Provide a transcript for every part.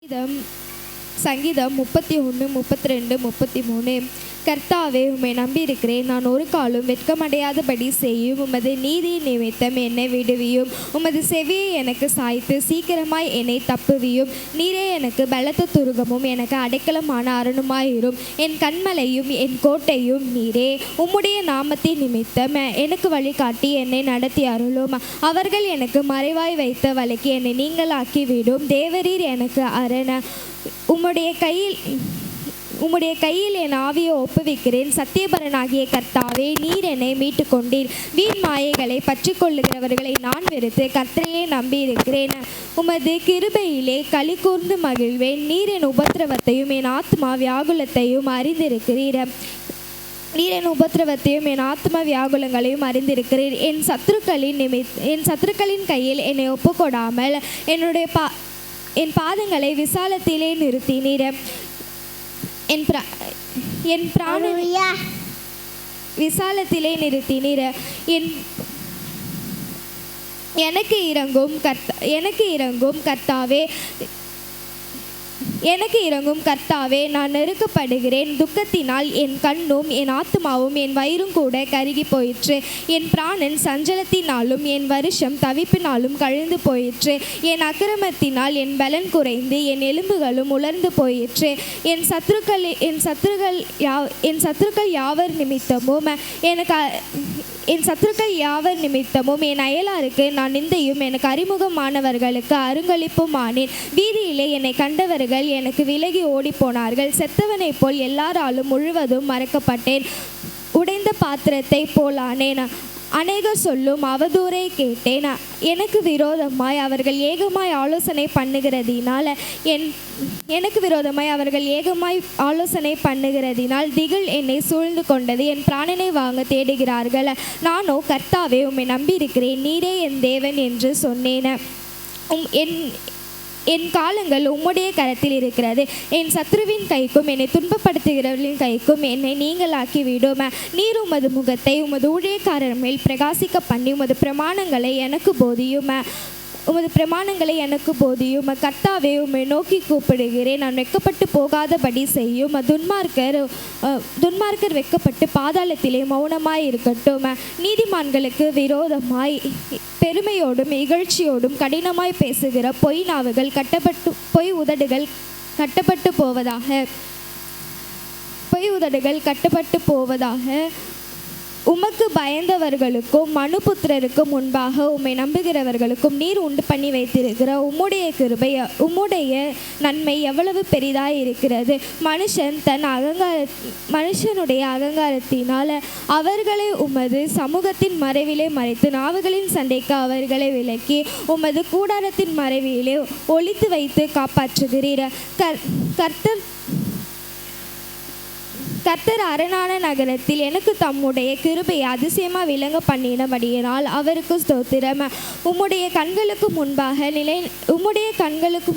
சங்கீதம் 31, 32, 33. கர்த்தாவே, உம்மை நம்பியிருக்கிறேன். நான் ஒரு காலும் வெட்கமடையாதபடி செய்யும். உமது நீதி நிமித்தம் என்னை விடுவியும். உமது செவியை எனக்கு சாய்த்து சீக்கிரமாய் என்னை தப்புவியும். நீரே எனக்கு பலத்த துருகமும் எனக்கு அடைக்கலமான அரணுமாயிரும். என் கண்மலையும் என் கோட்டையும் நீரே. உம்முடைய நாமத்தின் நிமித்தம் எனக்கு வழிகாட்டி என்னை நடத்தி அருளும். அவர்கள் எனக்கு மறைவாய் வைத்த வலைக்கு என்னை நீங்களாக்கி விடும். தேவரீர் எனக்கு அரண். உம்முடைய கையில் என் ஆவியை ஒப்புவிக்கிறேன். சத்தியபரனாகிய கர்த்தாவே, நீர் என்னை மீட்டு கொண்டீர். வீண் மாயைகளை பற்றி கொள்ளுகிறவர்களை நான் வெறுத்து கர்த்தரையே நம்பியிருக்கிறேன். உமது கிருபையிலே களி கூர்ந்து மகிழ்வேன். நீர் என் உபத்திரவத்தையும் என் ஆத்மா வியாகுலத்தையும் அறிந்திருக்கிறீர். நீர் என் உபத்திரவத்தையும் என் ஆத்ம வியாகுலங்களையும் அறிந்திருக்கிறீர். என் சத்துருக்களின் கையில் என்னை ஒப்புக்கொடாமல் என் பாதங்களை விசாலத்திலே நிறுத்தினீர். என் பிராண விசாலத்திலே நிறுத்தினீர். எனக்கு இறங்கும் கர்த்தாவே, நான் நெருக்கப்படுகிறேன். துக்கத்தினால் என் கண்ணும் என் ஆத்மாவும் என் வயிறும் கூட கருகி போயிற்று. என் பிராணன் சஞ்சலத்தினாலும் என் வருஷம் தவிப்பினாலும் கழிந்து போயிற்று. என் அக்கிரமத்தினால் என் பலன் குறைந்து என் எலும்புகளும் உலர்ந்து போயிற்று. என் சத்துருக்கள் யாவர் நிமித்தமும் என் அயலாருக்கு நான் நிந்தையும் எனக்கு அறிமுகமானவர்களுக்கு அருங்களிப்பும் ஆனேன். வீதியிலே என்னை கண்டவர்கள் எனக்கு விலகி ஓடி போனார்கள். செத்தவனைப் போல் எல்லாராலும் முழுவதும் மறக்கப்பட்டேன். உடைந்த பாத்திரத்தை போலானேன். அநேகர் சொல்லும் அவதூறை கேட்டேன். எனக்கு விரோதமாய் அவர்கள் ஏகமாய் ஆலோசனை பண்ணுகிறதினால் திகில் என்னை சூழ்ந்து கொண்டது. என் பிராணனை வாங்க தேடுகிறார்கள். நானோ, கர்த்தாவே, உம்மை நம்பியிருக்கிறேன். நீரே என் தேவன் என்று சொன்னேன். என் காலங்கள் உம்முடைய கரத்தில் இருக்கிறது. என் சத்ருவின் கைக்கும் என்னை துன்பப்படுத்துகிறவர்களின் கைக்கும் என்னை நீங்களாக்கி விடும். நீர் உமது முகத்தை உமது ஊழியக்காரர் மேல் பிரகாசிக்க பண்ணி உமது பிரமாணங்களை எனக்கு போதியும். கர்த்தாவே, உம்மை நோக்கி கூப்பிடுகிறேன். நான் வெட்கப்பட்டு போகாதபடி செய்யும். துன்மார்க்கர் வெட்கப்பட்டு பாதாளத்திலே மௌனமாய் இருக்கட்டும். நீதிமான்களுக்கு விரோதமாய் பெருமையோடும் இகழ்ச்சியோடும் கடினமாய் பேசுகிற பொய் உதடுகள் கட்டப்பட்டு போவதாக. உமக்கு பயந்தவர்களுக்கும் மனுபுத்திரருக்கும் முன்பாக உம்மை நம்புகிறவர்களுக்கும் நீர் உண்டு பண்ணி வைத்திருக்கிற உம்முடைய கிருபை, உம்முடைய நன்மை எவ்வளவு பெரிதாய் இருக்கிறது. மனுஷனுடைய அகங்காரத்தினால் அவர்களை உமது சமூகத்தின் மறைவிலே மறைத்து நாவுகளின் சண்டைக்கு அவர்களை விலக்கி உமது கூடாரத்தின் மறைவிலே ஒளித்து வைத்து காப்பாற்றுகிறீர். கர்த்தர் அரணான நகரத்தில் எனக்கு தம்முடைய கிருபையை அதிசயமாக விளங்க பண்ணினபடியினால் அவருக்கு ஸ்தோத்திரம். உம்முடைய கண்களுக்கு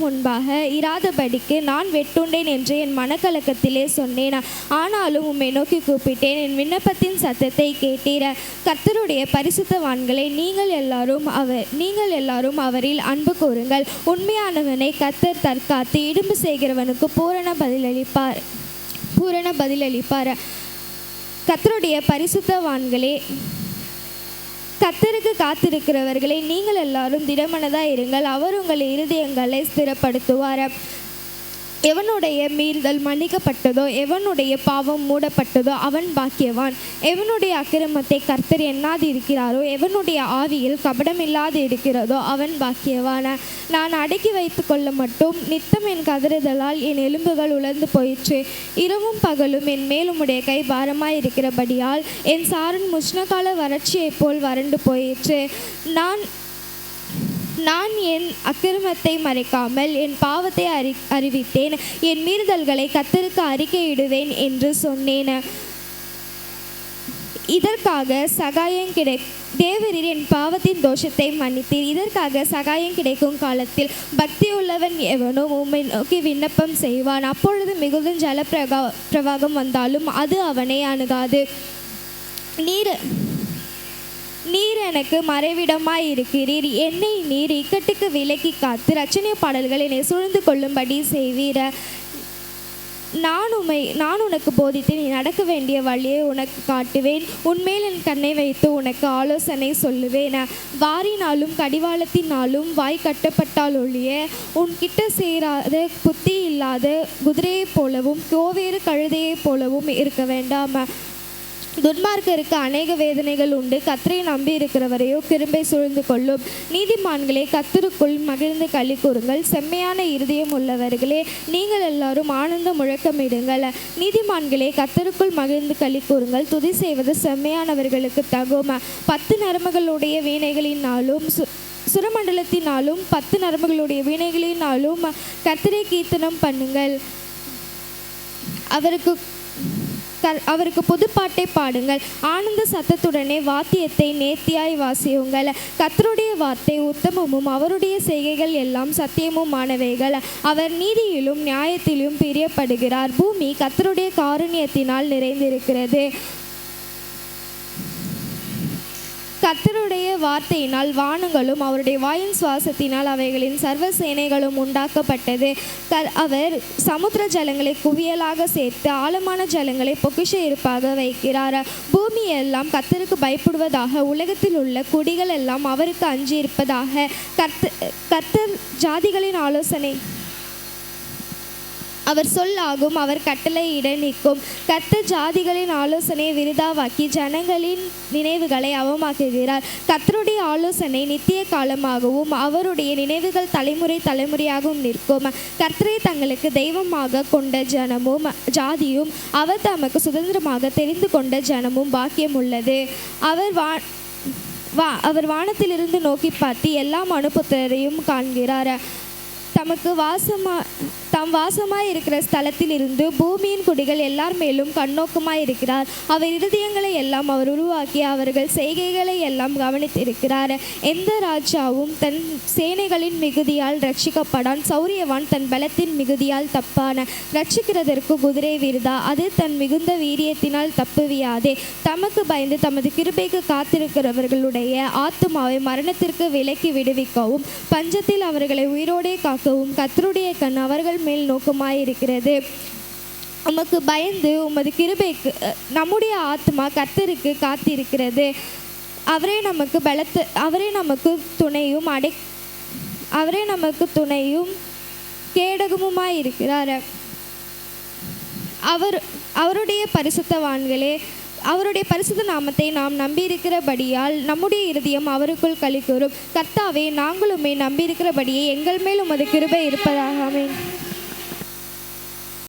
முன்பாக இராதபடிக்கு நான் வெட்டுண்டேன் என்று என் மனக்கலக்கத்திலே சொன்னேன். ஆனாலும் உம்மை நோக்கி கூப்பிட்டேன். என் விண்ணப்பத்தின் சத்தத்தை கேட்டீர். கர்த்தருடைய பரிசுத்தவான்களை நீங்கள் எல்லாரும் அவரில் அன்பு கூறுங்கள். உண்மையானவனை கர்த்தர் தற்காத்து இடும்பு செய்கிறவனுக்கு பூரண பதிலளிப்பார். கர்த்தருடைய பரிசுத்தவான்களே, கர்த்தருக்கு காத்திருக்கிறவர்களே, நீங்கள் எல்லாரும் திடமனதாக இருங்கள். அவர் உங்கள் இருதயங்களை ஸ்திரப்படுத்துவார். எவனுடைய மீறுதல் மன்னிக்கப்பட்டதோ எவனுடைய பாவம் மூடப்பட்டதோ அவன் பாக்கியவான். எவனுடைய அக்கிரமத்தை கர்த்தர் எண்ணாது இருக்கிறாரோ எவனுடைய ஆவியில் கபடமில்லாது இருக்கிறதோ அவன் பாக்கியவான். நான் அடக்கி வைத்து கொள்ள மட்டும் நித்தம் என் கதறுதலால் என் எலும்புகள் உலர்ந்து போயிற்று. இரவும் பகலும் என் மேல் உம்முடைய கை பாரமாய் இருக்கிறபடியால் என் சாரன் முஷ்ணகால வறட்சியைப் போல் வறண்டு போயிற்று. நான் என் அக்கிரமத்தை மறைக்காமல் என் பாவத்தை அறிவித்தேன். என் மீறுதல்களை கர்த்தருக்கு அறிக்கையிடுவேன் என்று சொன்னேன். இதற்காக சகாயம் தேவரீர் என் பாவத்தின் தோஷத்தை மன்னித்தீர். இதற்காக சகாயம் கிடைக்கும் காலத்தில் பக்தியுள்ளவன் எவனும் உம்மை நோக்கி விண்ணப்பம் செய்வான். அப்பொழுது மிகுந்த ஜல பிரவாகம் வந்தாலும் அது அவனை அணுகாது. நீர் எனக்கு மறைவிடமாய் இருக்கிறீர். என்னை நீர் இக்கட்டுக்கு விலக்கி காத்து இரட்சணிய பாடல்கள் என்னை சூழ்ந்து கொள்ளும்படி செய்வீர். நான் உனக்கு போதித்து நீ நடக்க வேண்டிய வழியை உனக்கு காட்டுவேன். உன்மேல் என் கண்ணை வைத்து உனக்கு ஆலோசனை சொல்லுவேன். வாரினாலும் கடிவாளத்தினாலும் வாய் கட்டப்பட்டால் ஒழிய உன்கிட்ட சேராத புத்தி இல்லாத குதிரையைப் போலவும் கோவேறு கழுதையைப் போலவும் இருக்க வேண்டாம். துன்மார்க்கருக்கு அநேக வேதனைகள் உண்டு, கர்த்தரை நம்பி இருக்கிறவரையோ கிருபை சூழ்ந்து கொள்ளும். நீதிமான்களே, கர்த்தருக்குள் மகிழ்ந்து களி கூறுங்கள். செம்மையான இருதயம் உள்ளவர்களே, நீங்கள் எல்லாரும் ஆனந்த முழக்கமிடுங்கள். நீதிமான்களே, கர்த்தருக்குள் மகிழ்ந்து களி கூறுங்கள். துதி செய்வது செம்மையானவர்களுக்கு தகும். 10 நரம்புகளுடைய வீணைகளினாலும் சுரமண்டலத்தினாலும் 10 நரம்புகளுடைய வீணைகளினாலும் கர்த்தரை கீர்த்தனம் பண்ணுங்கள். அவருக்கு புதுப்பாட்டை பாடுங்கள். ஆனந்த சத்தத்துடனே வாத்தியத்தை நேர்த்தியாய் வாசியுங்கள். கர்த்தருடைய வார்த்தை உத்தமமும் அவருடைய செய்கைகள் எல்லாம் சத்தியமுமானவைகள். அவர் நீதியிலும் நியாயத்திலும் பிரியப்படுகிறார். பூமி கர்த்தருடைய காருண்யத்தினால் நிறைந்திருக்கிறது. கர்த்தருடைய வார்த்தையினால் வானங்களும் அவருடைய வாயின் சுவாசத்தினால் அவைகளின் சர்வ சேனைகளும் உண்டாக்கப்பட்டது. அவர் சமுத்திர ஜலங்களை குவியலாக சேர்த்து ஆழமான ஜலங்களை பொக்கிஷ இருப்பாக வைக்கிறார். பூமி எல்லாம் கர்த்தருக்கு பயப்படுவதாக, உலகத்தில் உள்ள குடிகள் எல்லாம் அவருக்கு அஞ்சி இருப்பதாக. கர்த்தர் ஜாதிகளின் ஆலோசனை அவர் சொல்லாகும், அவர் கட்டளையிட நிற்கும். கர்த்தர் ஜாதிகளின் ஆலோசனையை விருதாவாக்கி ஜனங்களின் நினைவுகளை அவமாக்குகிறார். கர்த்தருடைய ஆலோசனை நித்திய காலமாகவும் அவருடைய நினைவுகள் தலைமுறை தலைமுறையாகவும் நிற்கும். கர்த்தரை தங்களுக்கு தெய்வமாக கொண்ட ஜனமும் ஜாதியும் அவர் தமக்கு சுதந்திரமாக தெரிந்து கொண்ட ஜனமும் பாக்கியம் உள்ளது. அவர் வானத்திலிருந்து நோக்கி பார்த்து எல்லா மனுபுத்திரரையும் காண்கிறார். தம் வாசமாய் இருக்கிற ஸ்தலத்தில் இருந்து பூமியின் குடிகள் எல்லார் மேலும் கண்ணோக்கமாய் இருக்கிறார். அவர் இருதயங்களை எல்லாம் அவர் உருவாக்கி அவர்கள் செய்கைகளை எல்லாம் கவனித்திருக்கிறார். எந்த ராஜாவும் தன் சேனைகளின் மிகுதியால் ரட்சிக்கப்படான். சௌரியவான் தன் பலத்தின் மிகுதியால் தப்பான. ரட்சிக்கிறதற்கு குதிரை விருதா, அது தன் மிகுந்த வீரியத்தினால் தப்புவியாதே. தமக்கு பயந்து தமது கிருபைக்கு காத்திருக்கிறவர்களுடைய ஆத்துமாவை மரணத்திற்கு விலக்கி விடுவிக்கவும் பஞ்சத்தில் அவர்களை உயிரோடே காக்கவும் கர்த்தருடைய கண் அவர்கள் மேல் நோக்கமாயிருக்கிறது. உமக்கு பயந்து உமது கிருபைக்கு நம்முடைய ஆத்மா கர்த்தருக்கு காத்திருக்கிறது. அவரே நமக்கு துணையும் கேடகமுமாயிருக்கிறார். அவருடைய பரிசுத்தவான்களே, அவருடைய பரிசுத்த நாமத்தை நாம் நம்பியிருக்கிறபடியால் நம்முடைய இருதயம் அவருக்குள் களி கூறும். கர்த்தாவே, நாங்களுமே நம்பியிருக்கிறபடியே எங்கள் மேல் உமது கிருபை இருப்பதாக. ஆமென்.